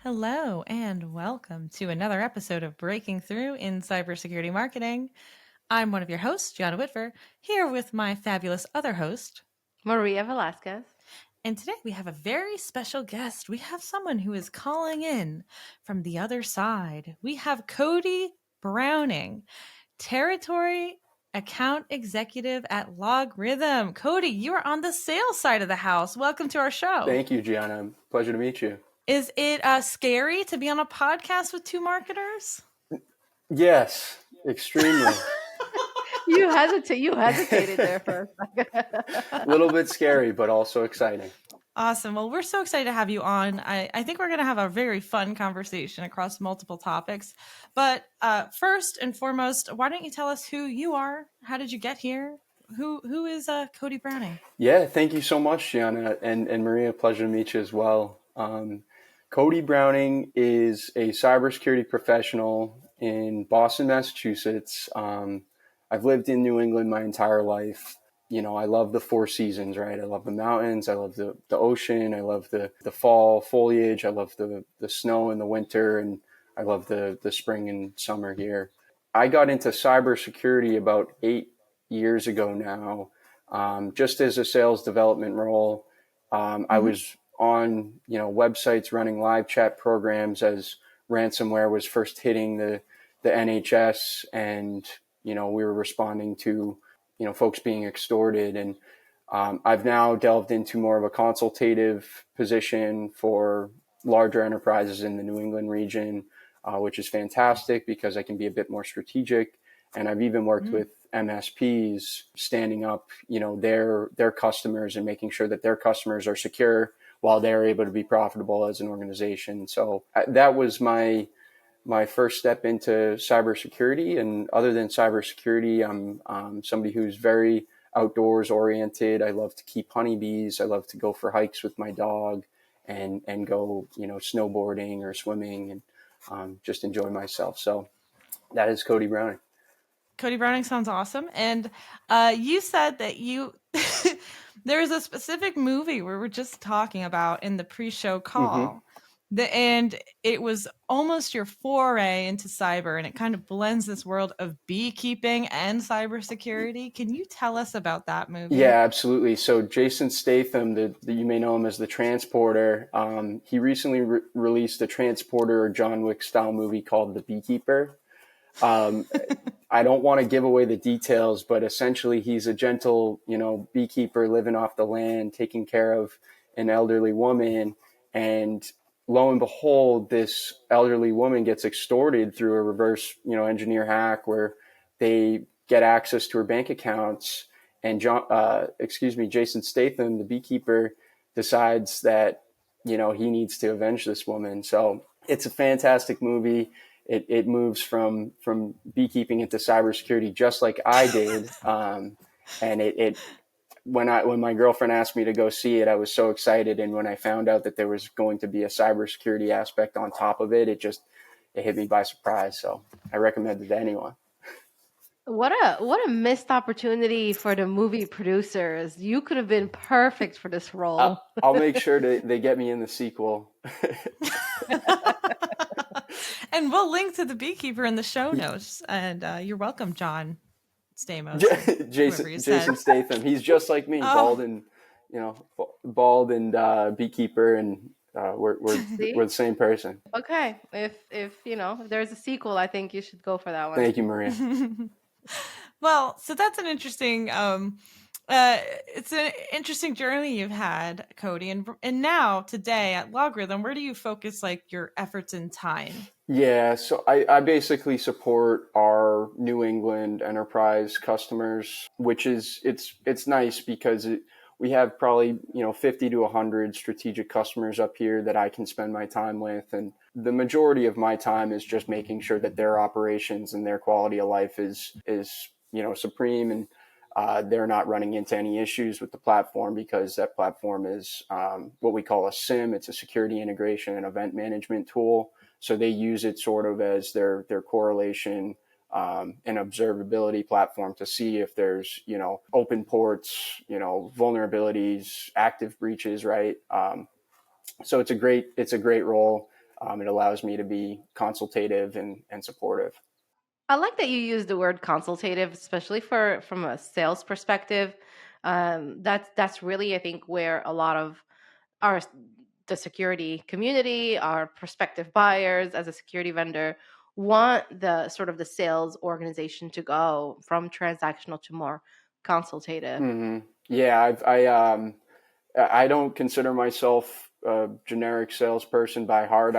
Hello, and welcome to another episode of Breaking Through in Cybersecurity Marketing. I'm one of your hosts, Gianna Whitver, here with my fabulous other host. Maria Velasquez. And today we have a very special guest. We have someone who is calling in from the other side. We have Cody Browning, Territory Account Executive at LogRhythm. Cody, you are on the sales side of the house. Welcome to our show. Thank you, Gianna. Pleasure to meet you. Is it scary to be on a podcast with two marketers? Yes, extremely. You hesitated there for a second. A little bit scary, but also exciting. Awesome. Well, we're so excited to have you on. I think we're going to have a very fun conversation across multiple topics. But first and foremost, why don't you tell us who you are? How did you get here? Who is Cody Browning? Yeah, thank you so much, Gianna and Maria. Pleasure to meet you as well. Cody Browning is a cybersecurity professional in Boston, Massachusetts. I've lived in New England my entire life. You know, I love the four seasons, right? I love the mountains. I love the ocean. I love the fall foliage. I love the snow in the winter. And I love the spring and summer here. I got into cybersecurity about 8 years ago now, just as a sales development role. I was on, websites running live chat programs as ransomware was first hitting the NHS, and, we were responding to, folks being extorted. And I've now delved into more of a consultative position for larger enterprises in the New England region, which is fantastic because I can be a bit more strategic. And I've even worked with MSPs standing up, their customers and making sure that their customers are secure while they're able to be profitable as an organization. So that was my first step into cybersecurity. And other than cybersecurity, I'm somebody who's very outdoors oriented. I love to keep honeybees. I love to go for hikes with my dog and go, snowboarding or swimming and just enjoy myself. So that is Cody Browning. Cody Browning sounds awesome. And you said that there is a specific movie we were just talking about in the pre-show call. And it was almost your foray into cyber, and it kind of blends this world of beekeeping and cybersecurity. Can you tell us about that movie? Yeah, absolutely. So Jason Statham, you may know him as the Transporter. He recently released a Transporter or John Wick style movie called The Beekeeper. I don't want to give away the details, but essentially he's a gentle, beekeeper living off the land, taking care of an elderly woman. And lo and behold, this elderly woman gets extorted through a reverse, engineer hack where they get access to her bank accounts. And Jason Statham, the beekeeper, decides that, he needs to avenge this woman. So it's a fantastic movie. It moves from beekeeping into cybersecurity, just like I did. And when my girlfriend asked me to go see it, I was so excited. And when I found out that there was going to be a cybersecurity aspect on top of it, it hit me by surprise. So I recommend it to anyone. What a missed opportunity for the movie producers. You could have been perfect for this role. I'll make sure they get me in the sequel. And we'll link to the Beekeeper in the show notes. And you're welcome, John Stamos. Jason Statham. He's just like me, bald and beekeeper, and we're the same person. Okay, if there's a sequel, I think you should go for that one. Thank you, Maria. Well, so that's an interesting. It's an interesting journey you've had, Cody, and now today at LogRhythm, where do you focus like your efforts and time? Yeah, so I basically support our New England enterprise customers, which is it's nice because we have probably 50 to 100 strategic customers up here that I can spend my time with, and the majority of my time is just making sure that their operations and their quality of life is supreme, and they're not running into any issues with the platform, because that platform is what we call a SIM. It's a security integration and event management tool. So they use it sort of as their correlation and observability platform to see if there's, open ports, vulnerabilities, active breaches, right? So it's a great role. It allows me to be consultative and supportive. I like that you use the word consultative, especially for from a sales perspective. That's really, I think, where a lot of our the security community, our prospective buyers as a security vendor want the sort of the sales organization to go from transactional to more consultative. Yeah, I don't consider myself a generic salesperson by heart.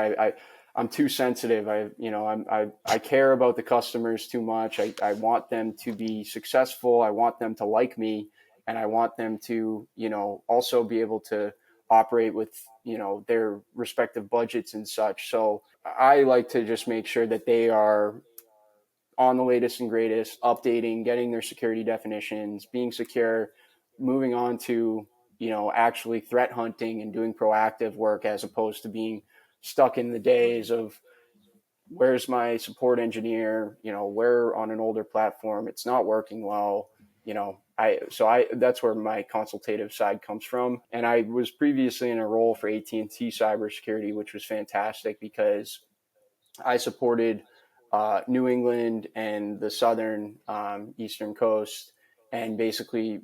I'm too sensitive. I care about the customers too much. I want them to be successful. I want them to like me, and I want them to, also be able to operate with, their respective budgets and such. So I like to just make sure that they are on the latest and greatest, updating, getting their security definitions, being secure, moving on to, actually threat hunting and doing proactive work as opposed to being stuck in the days of where's my support engineer, we're on an older platform, it's not working well, I that's where my consultative side comes from. And I was previously in a role for AT&T Cybersecurity, which was fantastic because I supported New England and the southern eastern coast, and basically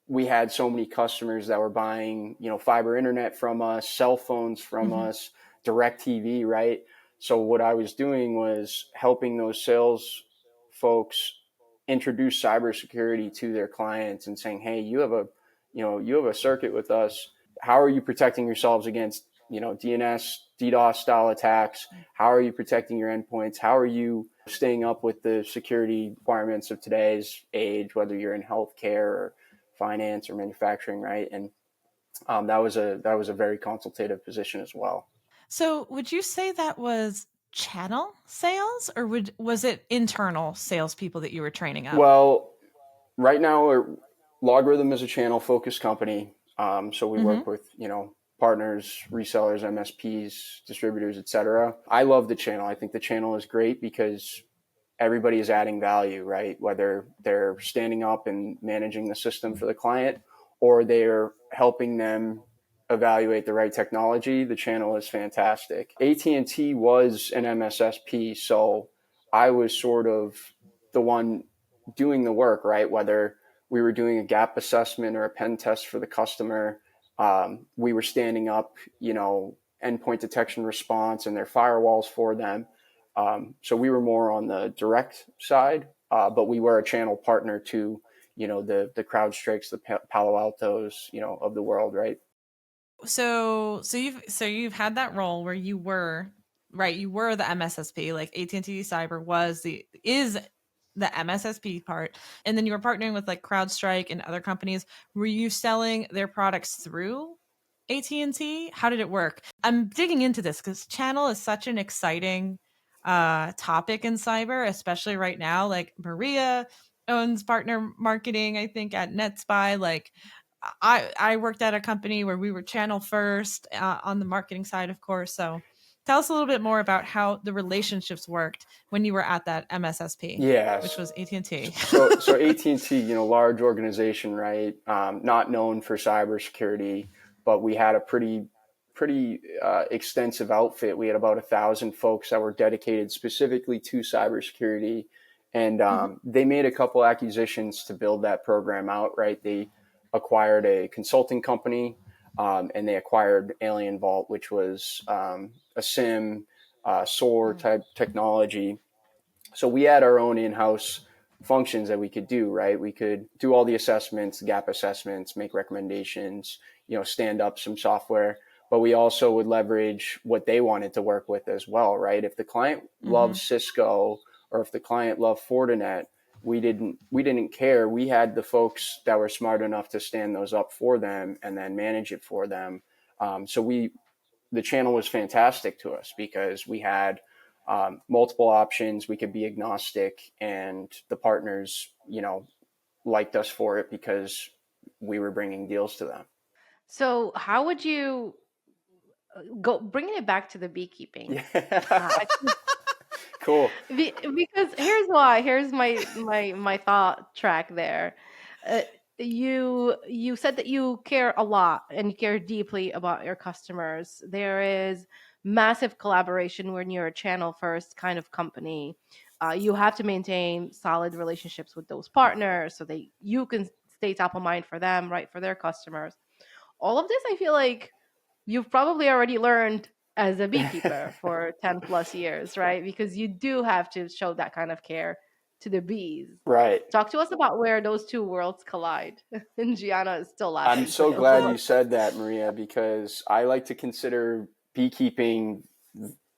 we had so many customers that were buying, fiber internet from us, cell phones from Mhm. us, direct TV, right? So what I was doing was helping those sales folks introduce cybersecurity to their clients and saying, hey, you have a circuit with us. How are you protecting yourselves against, DNS, DDoS style attacks? How are you protecting your endpoints? How are you staying up with the security requirements of today's age, whether you're in healthcare or finance or manufacturing, right? And that was a very consultative position as well. So, would you say that was channel sales, or was it internal salespeople that you were training up? Well, right now, LogRhythm is a channel focused company. So we Hmm. work with, partners, resellers, MSPs, distributors, etc. I love the channel. I think the channel is great because everybody is adding value, right? Whether they're standing up and managing the system for the client or they're helping them evaluate the right technology, the channel is fantastic. AT&T was an MSSP, so I was sort of the one doing the work, right? Whether we were doing a gap assessment or a pen test for the customer, we were standing up, endpoint detection response and their firewalls for them. So we were more on the direct side, but we were a channel partner to, the CrowdStrikes, the Palo Altos, of the world, right? So you've had that role where you were right. You were the MSSP, like AT&T Cyber is the MSSP part, and then you were partnering with like CrowdStrike and other companies. Were you selling their products through AT&T? How did it work? I'm digging into this because channel is such an exciting topic in cyber, especially right now. Like Maria owns partner marketing, I think, at NetSpy. Like I worked at a company where we were channel first on the marketing side, of course. So tell us a little bit more about how the relationships worked when you were at that MSSP, which Yes. was AT&T. So AT&T, large organization, right? Not known for cybersecurity, but we had a pretty extensive outfit. We had about 1,000 folks that were dedicated specifically to cybersecurity, and Hmm. they made a couple acquisitions to build that program out. Right, they acquired a consulting company, and they acquired Alien Vault, which was a SIM, SOAR type technology. So we had our own in-house functions that we could do, right? We could do all the assessments, gap assessments, make recommendations, stand up some software, but we also would leverage what they wanted to work with as well, right? If the client loved Hmm. Cisco or if the client loved Fortinet, we didn't care. We had the folks that were smart enough to stand those up for them and then manage it for them. So the channel was fantastic to us because we had multiple options. We could be agnostic, and the partners, liked us for it because we were bringing deals to them. So, how would you go bringing it back to the beekeeping? Yeah. I think Cool. because here's why. Here's my thought track there. Uh, you said that you care a lot and you care deeply about your customers. There is massive collaboration when you're a channel first kind of company. You have to maintain solid relationships with those partners so that you can stay top of mind for them, right, for their customers. All of this, I feel like you've probably already learned as a beekeeper for 10 plus years, right? Because you do have to show that kind of care to the bees. Right. Talk to us about where those two worlds collide. And Gianna is still I'm laughing, so so you'll glad tell us. you said that, Maria, because I like to consider beekeeping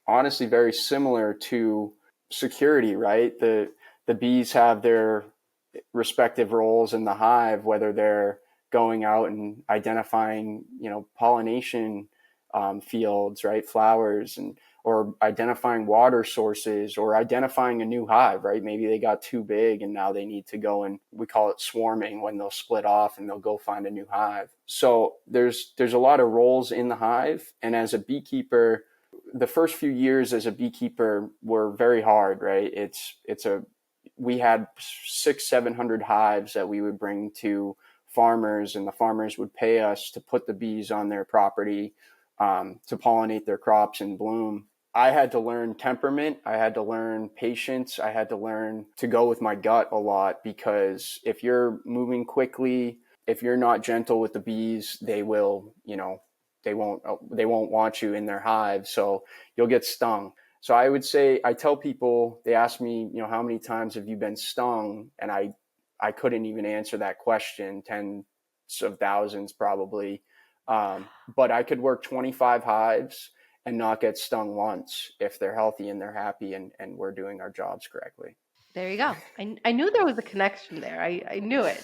honestly very similar to security, right? The bees have their respective roles in the hive, whether they're going out and identifying, pollination fields, right, flowers, and or identifying water sources, or identifying a new hive, right? Maybe they got too big and now they need to go, and we call it swarming, when they'll split off and they'll go find a new hive. So there's a lot of roles in the hive, and as a beekeeper, the first few years as a beekeeper were very hard, right? We had 600-700 hives that we would bring to farmers, and the farmers would pay us to put the bees on their property, to pollinate their crops and bloom. I had to learn temperament. I had to learn patience. I had to learn to go with my gut a lot, because if you're moving quickly, if you're not gentle with the bees, they will, they won't want you in their hive. So you'll get stung. So I would say, I tell people, they ask me, how many times have you been stung? And I couldn't even answer that question, tens of thousands probably. But I could work 25 hives and not get stung once if they're healthy and they're happy, and we're doing our jobs correctly. There you go. I knew there was a connection there. I knew it.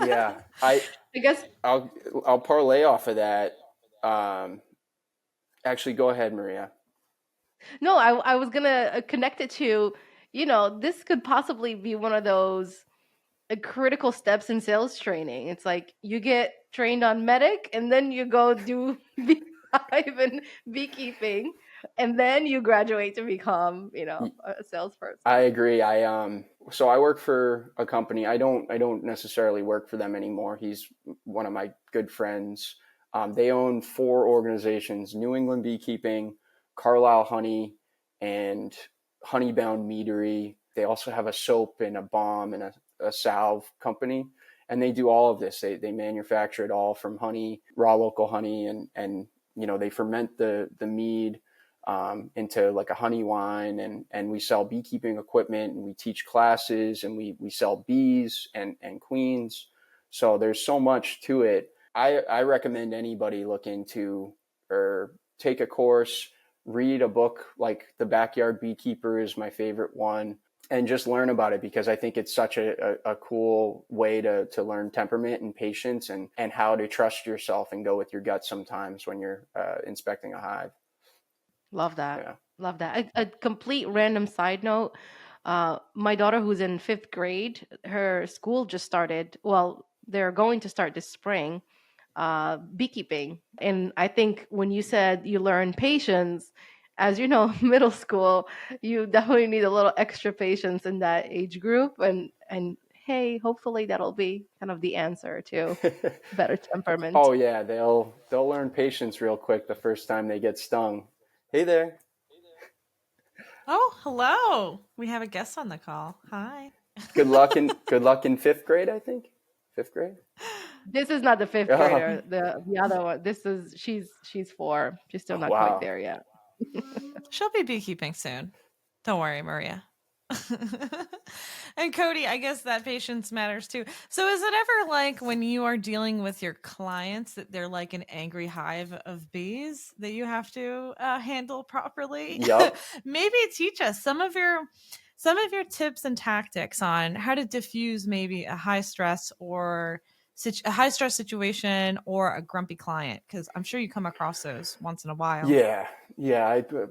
Yeah. I guess. I'll parlay off of that. Actually, go ahead, Maria. No, I was gonna connect it to, this could possibly be one of those critical steps in sales training. It's like you get trained on medic, and then you go do beehive and beekeeping, and then you graduate to become, a salesperson. I agree. So I work for a company. I don't necessarily work for them anymore. He's one of my good friends. They own 4 organizations: New England Beekeeping, Carlisle Honey, and Honeybound Meadery. They also have a soap and a balm and a salve company, and they do all of this. They manufacture it all from honey, raw local honey, and they ferment the mead into like a honey wine, and we sell beekeeping equipment, and we teach classes, and we sell bees and queens. So there's so much to it. I recommend anybody look into or take a course, read a book like The Backyard Beekeeper is my favorite one, and just learn about it, because I think it's such a cool way to learn temperament and patience, and how to trust yourself and go with your gut sometimes when you're inspecting a hive. Love that. Yeah. Love that. A complete random side note. My daughter, who's in 5th grade, her school just started. Well, they're going to start this spring, beekeeping. And I think when you said you learn patience, as you know, middle school, you definitely need a little extra patience in that age group. And hey, hopefully that'll be kind of the answer to better temperament. Oh yeah, they'll learn patience real quick the first time they get stung. Hey there. Oh, hello. We have a guest on the call. Hi. Good luck in 5th grade, I think. 5th grade. This is not the 5th Oh, grader. The other one. This is she's 4. She's still not quite wow. there yet. She'll be beekeeping soon. Don't worry, Maria. And Cody, I guess that patience matters too. So is it ever like when you are dealing with your clients that they're like an angry hive of bees that you have to handle properly? Yep. Maybe teach us some of your tips and tactics on how to diffuse maybe a high stress situation or a grumpy client, because I'm sure you come across those once in a while. Yeah.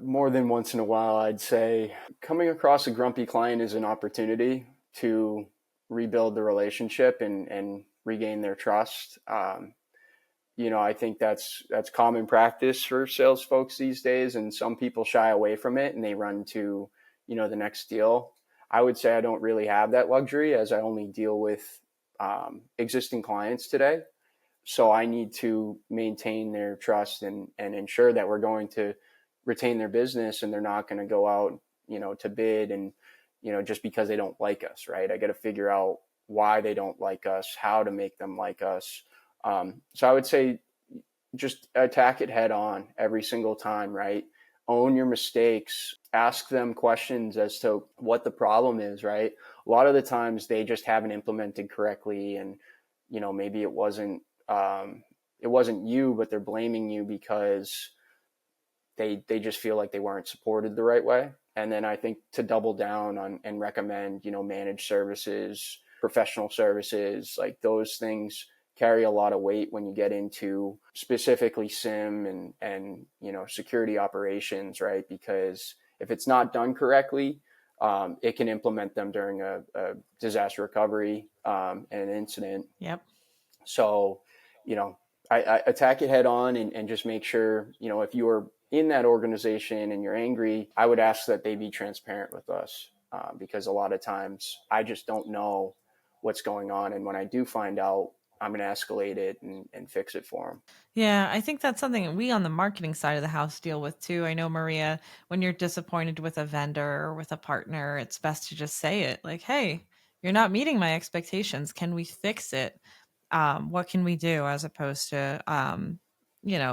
More than once in a while, I'd say coming across a grumpy client is an opportunity to rebuild the relationship and regain their trust. I think that's common practice for sales folks these days, and some people shy away from it and they run to, the next deal. I would say I don't really have that luxury, as I only deal with existing clients today. So I need to maintain their trust and ensure that we're going to retain their business, and they're not going to go out, to bid, and, just because they don't like us, right? I got to figure out why they don't like us, how to make them like us. So I would say just attack it head on every single time, right? Own your mistakes, ask them questions as to what the problem is, right? A lot of the times they just haven't implemented correctly, and maybe it wasn't you, but they're blaming you because they just feel like they weren't supported the right way. And then I think to double down on and recommend, managed services, professional services, like those things carry a lot of weight when you get into specifically SIM and security operations, right? Because if it's not done correctly, it can implement them during a disaster recovery and an incident. Yep. So, I attack it head on, and just make sure, if you are in that organization and you're angry, I would ask that they be transparent with us, because a lot of times I just don't know what's going on. And when I do find out, I'm going to escalate it and fix it for them. Yeah, I think that's something we on the marketing side of the house deal with too. I know, Maria, when you're disappointed with a vendor or with a partner, it's best to just say it like, hey, you're not meeting my expectations. Can we fix it? What can we do, as opposed to,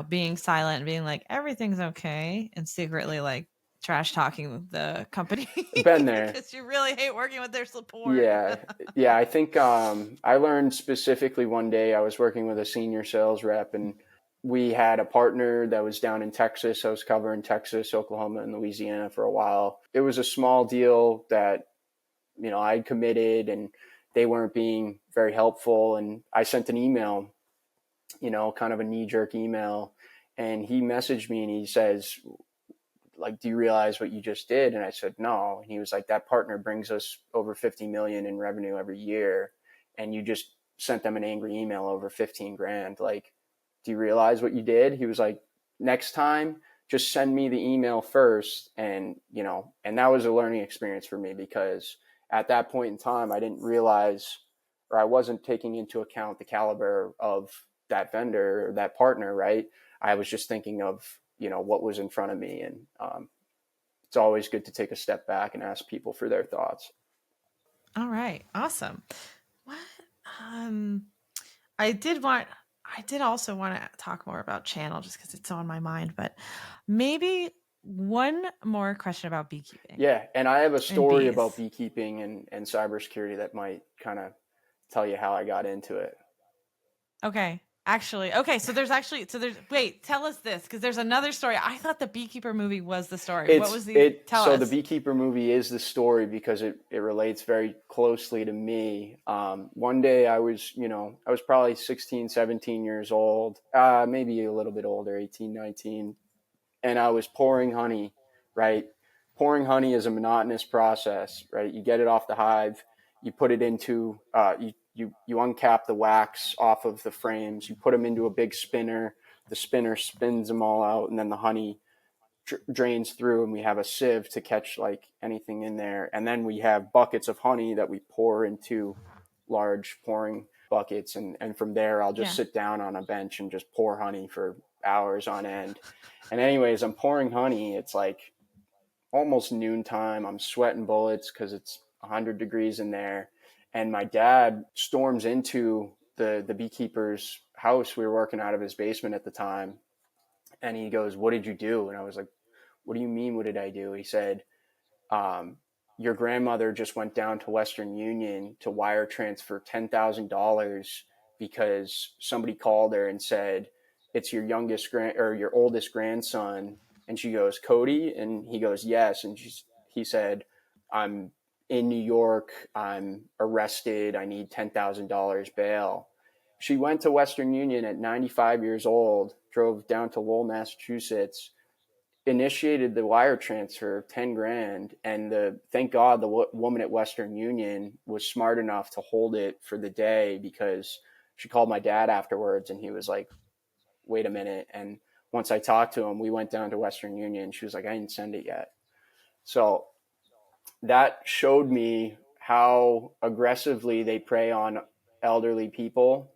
being silent and being like, everything's okay, and secretly like trash talking the company Been there. because you really hate working with their support. Yeah. Yeah. I think I learned specifically one day I was working with a senior sales rep, and we had a partner that was down in Texas. I was covering Texas, Oklahoma, and Louisiana for a while. It was a small deal that, I'd committed, and they weren't being very helpful. And I sent an email, kind of a knee jerk email. And he messaged me and he says, like, do you realize what you just did? And I said, no. And he was like, that partner brings us over 50 million in revenue every year, and you just sent them an angry email over 15 grand. Like, do you realize what you did? He was like, next time, just send me the email first. And, and that was a learning experience for me, because at that point in time, I didn't realize, or I wasn't taking into account the caliber of that vendor or that partner, right? I was just thinking of, what was in front of me. And it's always good to take a step back and ask people for their thoughts. All right, awesome. What? Um, I did want. I did also want to talk more about channel, just because it's on my mind. But maybe one more question about beekeeping Yeah. And I have a and story about bees. beekeeping and cybersecurity that might kind of tell you how I got into it. Okay. Actually, okay. Wait, tell us this, because there's another story. I thought the Beekeeper movie was the story. What was tell So the us. Beekeeper movie is the story because it relates very closely to me. One day I was, I was probably 16, 17 years old, maybe a little bit older, 18, 19. And I was pouring honey, right? Pouring honey is a monotonous process, right? You get it off the hive, you put it into, you uncap the wax off of the frames, you put them into a big spinner, the spinner spins them all out, and then the honey drains through, and we have a sieve to catch like anything in there. And then we have buckets of honey that we pour into large pouring buckets. And from there, I'll just Yeah. sit down on a bench and just pour honey for hours on end. And anyways, I'm pouring honey. It's like almost noontime. I'm sweating bullets because it's 100 degrees in there. And my dad storms into the beekeeper's house. We were working out of his basement at the time. And he goes, "What did you do?" And I was like, "What do you mean, what did I do?" He said, um, "Your grandmother just went down to Western Union to wire transfer $10,000 because somebody called her and said, it's your your oldest grandson." And she goes, "Cody?" And he goes, "Yes." And he said, "I'm in New York. I'm arrested. I need $10,000 bail." She went to Western Union at 95 years old, drove down to Lowell, Massachusetts, initiated the wire transfer of 10 grand. And thank God the woman at Western Union was smart enough to hold it for the day, because she called my dad afterwards and he was like, "Wait a minute." And once I talked to him, we went down to Western Union. She was like, "I didn't send it yet." So that showed me how aggressively they prey on elderly people.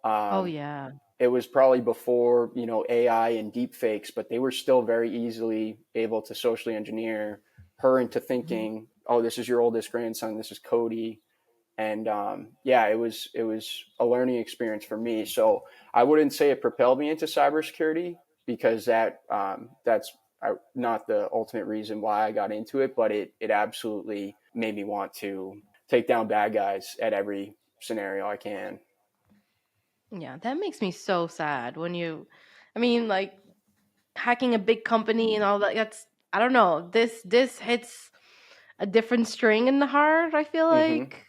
Oh Um, yeah. it was probably before, AI and deep fakes, but they were still very easily able to socially engineer her into thinking, oh, this is your oldest grandson, this is Cody. And yeah, it was a learning experience for me. So I wouldn't say it propelled me into cybersecurity, because that's not the ultimate reason why I got into it, but it absolutely made me want to take down bad guys at every scenario I can. Yeah, that makes me so sad when I mean, like, hacking a big company and all that. That's, I don't know. This hits a different string in the heart, I feel Hmm. like.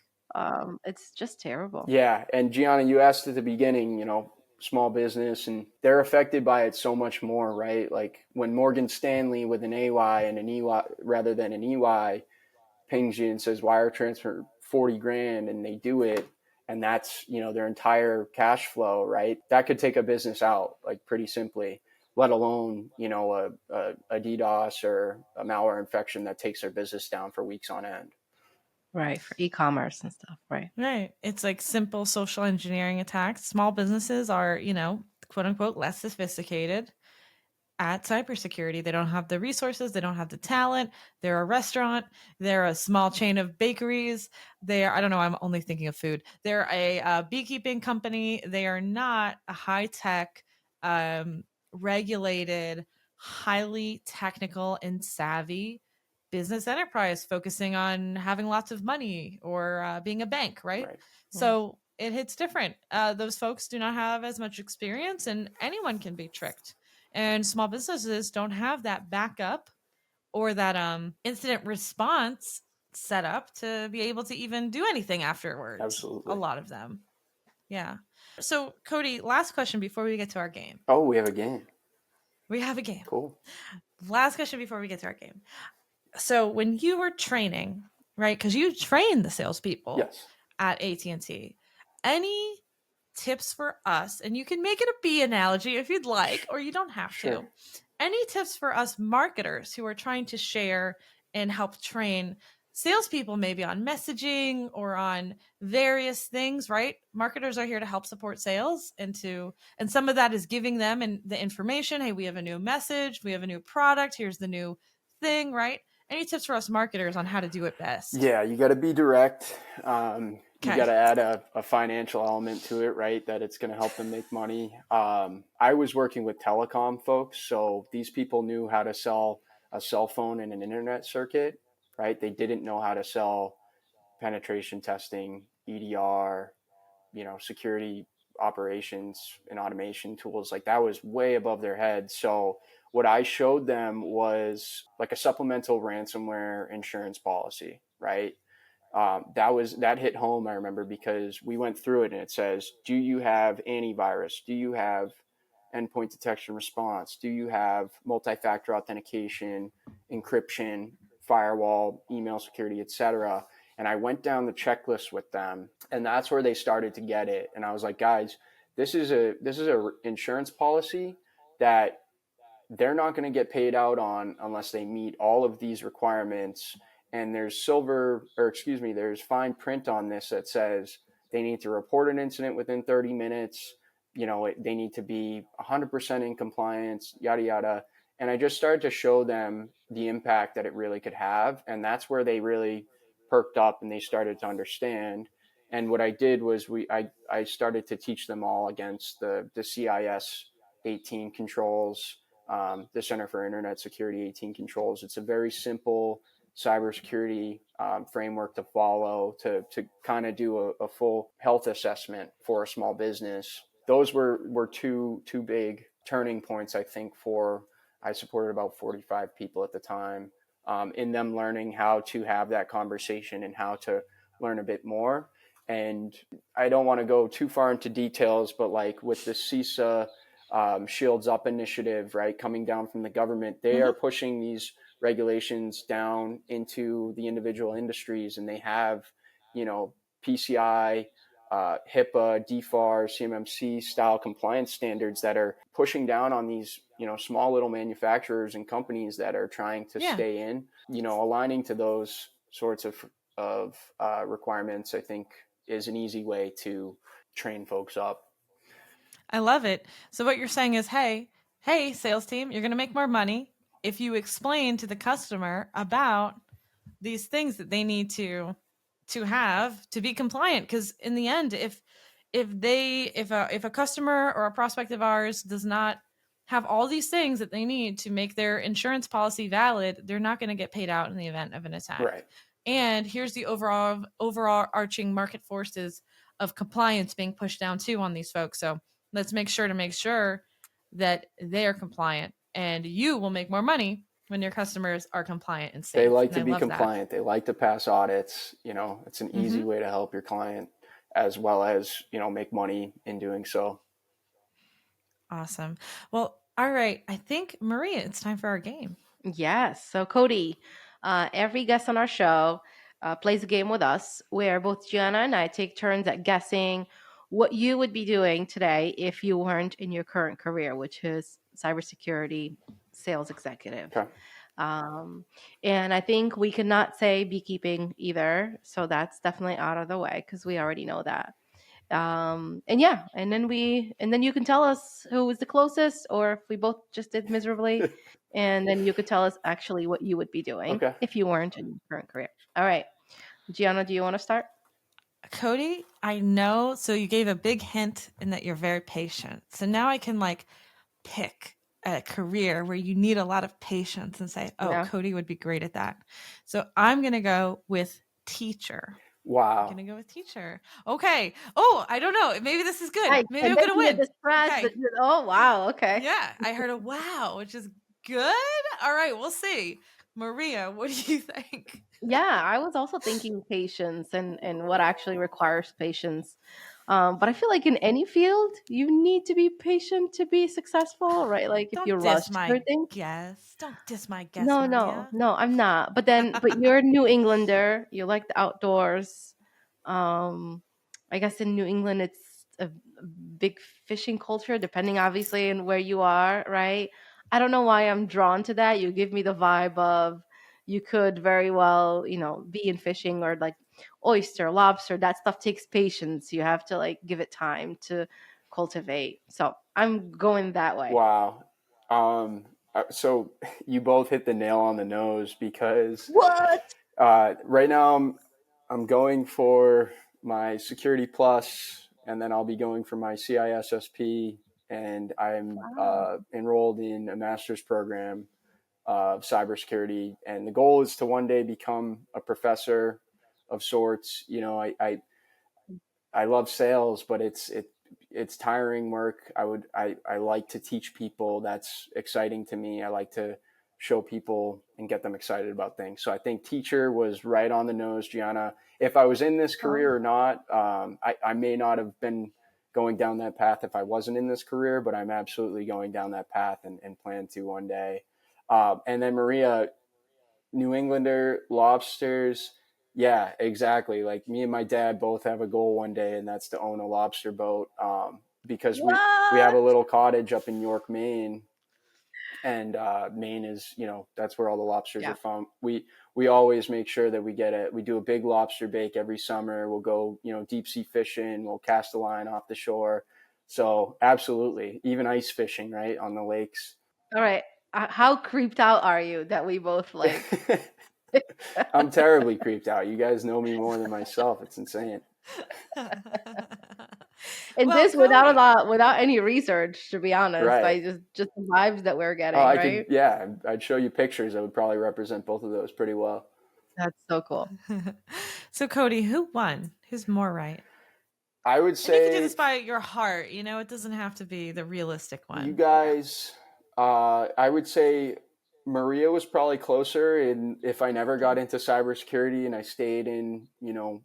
It's just terrible. Yeah, and Gianna, you asked at the beginning, small business, and they're affected by it so much more, right? Like when Morgan Stanley with an AY and an EY rather than an EY pings you and says wire transfer 40 grand, and they do it, and that's, their entire cash flow, right? That could take a business out, like, pretty simply, let alone, a DDoS or a malware infection that takes their business down for weeks on end. Right, for e-commerce and stuff, right? Right. It's like simple social engineering attacks. Small businesses are, quote unquote, less sophisticated at cybersecurity. They don't have the resources, they don't have the talent. They're a restaurant, they're a small chain of bakeries. I don't know, I'm only thinking of food. They're a beekeeping company. They are not a high tech, regulated, highly technical and savvy business enterprise focusing on having lots of money or being a bank, right? Right. So it hits different. Those folks do not have as much experience, and anyone can be tricked, and small businesses don't have that backup or that incident response set up to be able to even do anything afterwards. A Absolutely. lot of them. Yeah. So Cody, last question before we get to our game. Oh, we have a game. We have a game. Cool. Last question before we get to our game. So when you were training, right, because you train the salespeople Yes. at AT&T, any tips for us, and you can make it a bee analogy if you'd like, or you don't have Sure. to. Any tips for us marketers who are trying to share and help train salespeople, maybe on messaging or on various things, right? Marketers are here to help support sales, and some of that is giving them and the information. Hey, we have a new message, we have a new product, here's the new thing, right? Any tips for us marketers on how to do it best? Yeah, you got to be direct. You got Okay. to add a financial element to it, right? That it's going to help them make money. I was working with telecom folks, so these people knew how to sell a cell phone and an internet circuit, right? They didn't know how to sell penetration testing, EDR, security operations and automation tools. Like, that was way above their heads. So what I showed them was like a supplemental ransomware insurance policy, right? That hit home, I remember, because we went through it and it says, do you have antivirus? Do you have endpoint detection response? Do you have multi-factor authentication, encryption, firewall, email security, etc.? And I went down the checklist with them, and that's where they started to get it. And I was like, guys, this is a insurance policy that they're not going to get paid out on unless they meet all of these requirements. And there's fine print on this that says they need to report an incident within 30 minutes. They need to be 100% in compliance, yada, yada. And I just started to show them the impact that it really could have. And that's where they really perked up and they started to understand. And what I did was I started to teach them all against the CIS 18 controls, the Center for Internet Security 18 controls. It's a very simple cybersecurity framework to follow to kind of do a full health assessment for a small business. Those were two big turning points, I think. I supported about 45 people at the time, in them learning how to have that conversation and how to learn a bit more. And I don't want to go too far into details, but like with the CISA Shields Up initiative, right, coming down from the government, they are pushing these regulations down into the individual industries, and they have, PCI, HIPAA, DFAR, CMMC style compliance standards that are pushing down on these, small little manufacturers and companies that are trying to Yeah. stay in, aligning to those sorts of requirements, I think, is an easy way to train folks up. I love it. So what you're saying is, hey, sales team, you're going to make more money if you explain to the customer about these things that they need to have to be compliant, because in the end, if a customer or a prospect of ours does not have all these things that they need to make their insurance policy valid, they're not going to get paid out in the event of an attack. Right. And here's the overall arching market forces of compliance being pushed down too on these folks. So let's make sure that they are compliant, and you will make more money when your customers are compliant and They safe. like And to I be love that. compliant. They like to pass audits. It's an easy way to help your client as well as, make money in doing so. Awesome. Well, all right. I think, Maria, it's time for our game. Yes. So, Cody, every guest on our show plays a game with us where both Gianna and I take turns at guessing what you would be doing today if you weren't in your current career, which is cybersecurity sales executive. Okay. Um, and I think we cannot say beekeeping either. So, that's definitely out of the way because we already know that. And yeah, and then you can tell us who was the closest, or if we both just did miserably, and then you could tell us actually what you would be doing Okay. if you weren't in your current career. All right, Gianna, do you want to start? Cody, I know. So you gave a big hint in that you're very patient. So now I can pick a career where you need a lot of patience and say, oh, Yeah. Cody would be great at that. So I'm going to go with teacher. I'm Wow. going to go with teacher. Okay. Oh, I don't know. Maybe this is good. I Maybe I'm going to mentioned the win. distress. Okay. Oh wow. Okay. Yeah. I heard a wow, which is good. All right. We'll see. Maria, what do you think? Yeah, I was also thinking patience and what actually requires patience. But I feel like in any field, you need to be patient to be successful, right? Like if you Don't rush diss my through things. guess. Don't diss my guess, No, no, Maria. no, I'm not. But you're a New Englander. You like the outdoors. Um, I guess in New England, it's a big fishing culture, depending obviously on where you are, right? I don't know why I'm drawn to that. You give me the vibe of you could very well, be in fishing or like oyster, lobster. That stuff takes patience. You have to like give it time to cultivate. So I'm going that way. Wow. So you both hit the nail on the nose because What? right now I'm going for my Security Plus, and then I'll be going for my CISSP, and I'm Wow. enrolled in a master's program of cybersecurity, and the goal is to one day become a professor of sorts. I love sales, but it's tiring work. I like to teach people. That's exciting to me. I like to show people and get them excited about things. So I think teacher was right on the nose, Gianna. If I was in this career or not, I may not have been going down that path if I wasn't in this career, but I'm absolutely going down that path and plan to one day. And then Maria, New Englander, lobsters. Yeah, exactly. Like me and my dad both have a goal one day, and that's to own a lobster boat. Because we have What? a little cottage up in York, Maine, and Maine is, that's where all the lobsters Yeah. are found. We always make sure that we do a big lobster bake every summer. We'll go, deep sea fishing. We'll cast a line off the shore. So absolutely, even ice fishing, right, on the lakes. All right. How creeped out are you that we both like? I'm terribly creeped out. You guys know me more than myself. It's insane. And Well, this without a Cody, lot, without any research, to be honest, Right. by just the vibes that we're Oh, getting, I could, right? yeah, I'd show you pictures that would probably represent both of those pretty well. That's so cool. so Cody, who won? Who's more right? I would And you can do say this by your heart. It doesn't have to be the realistic you one. guys, I would say Maria was probably closer. And if I never got into cybersecurity and I stayed in,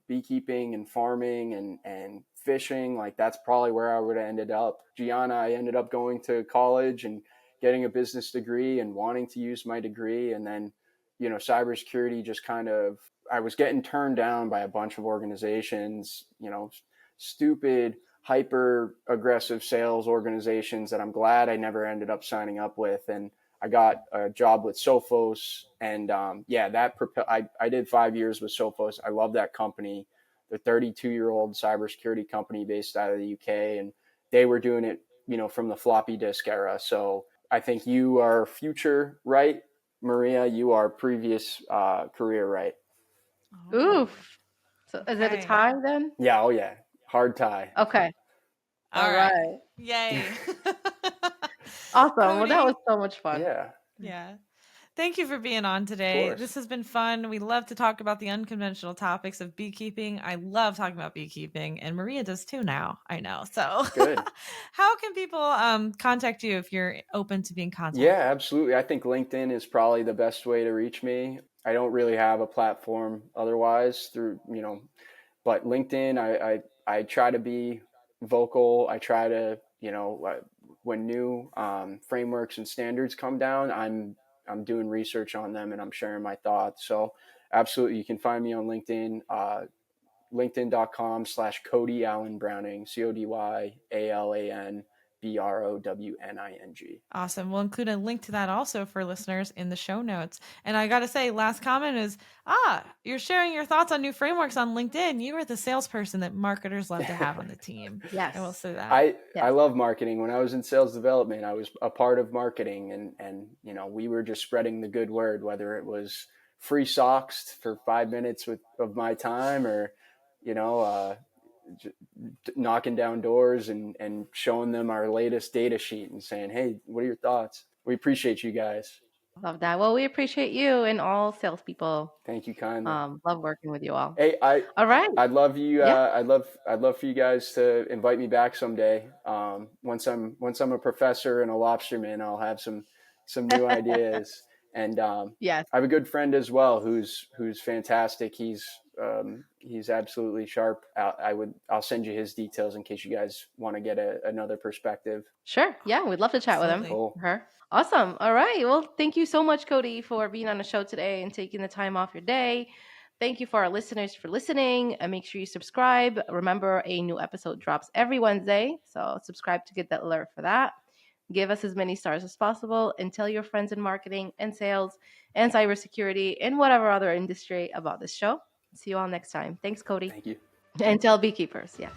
beekeeping and farming and fishing, like that's probably where I would have ended up. Gianna, I ended up going to college and getting a business degree and wanting to use my degree. And then, cybersecurity just kind of, I was getting turned down by a bunch of organizations, stupid hyper aggressive sales organizations that I'm glad I never ended up signing up with. And I got a job with Sophos, and I did 5 years with Sophos. I love that company. They're 32-year-old cybersecurity company based out of the UK, and they were doing it from the floppy disk era. So I think you are future right, Maria. You are previous career right. Oh, Oof. So is it a okay. tie then? Yeah. Oh yeah. Hard tie. Okay. All All right. right. Yay. Awesome. Well, that was Cody. so much fun. Yeah. Yeah. Thank you for being on Of today. course. This has been fun. We love to talk about the unconventional topics of beekeeping. I love talking about beekeeping, and Maria does too now. I know. So, Good. how can people contact you if you're open to being contacted? Yeah, absolutely. I think LinkedIn is probably the best way to reach me. I don't really have a platform otherwise through, but LinkedIn, I try to be vocal. I try to, when new frameworks and standards come down, I'm doing research on them and I'm sharing my thoughts. So absolutely, you can find me on LinkedIn, linkedin.com/Cody Allen Browning, CodyAlanBrowning. Awesome. We'll include a link to that also for listeners in the show notes. And I got to say, last comment is, you're sharing your thoughts on new frameworks on LinkedIn. You are the salesperson that marketers love to have on the team. Yes. I will say that. I love marketing. When I was in sales development, I was a part of marketing, and we were just spreading the good word, whether it was free socks for 5 minutes of my time, or knocking down doors and showing them our latest data sheet and saying, hey, what are your thoughts? We appreciate you guys. Love that. Well, we appreciate you and all salespeople. Thank you kindly. Love working with you all. Hey, All right. I'd love you. Yeah. I'd love for you guys to invite me back someday. Once I'm a professor and a lobsterman, I'll have some new ideas. And Yes. I have a good friend as well who's fantastic. He's absolutely sharp. I'll send you his details in case you guys want to get another perspective. Sure. Yeah, we'd love to chat with him. Cool. Her. Awesome. All right. Well, thank you so much, Cody, for being on the show today and taking the time off your day. Thank you for our listeners for listening. And make sure you subscribe. Remember, a new episode drops every Wednesday. So subscribe to get that alert for that. Give us as many stars as possible and tell your friends in marketing and sales and cybersecurity and whatever other industry about this show. See you all next time. Thanks, Cody. Thank you. And tell beekeepers, yes.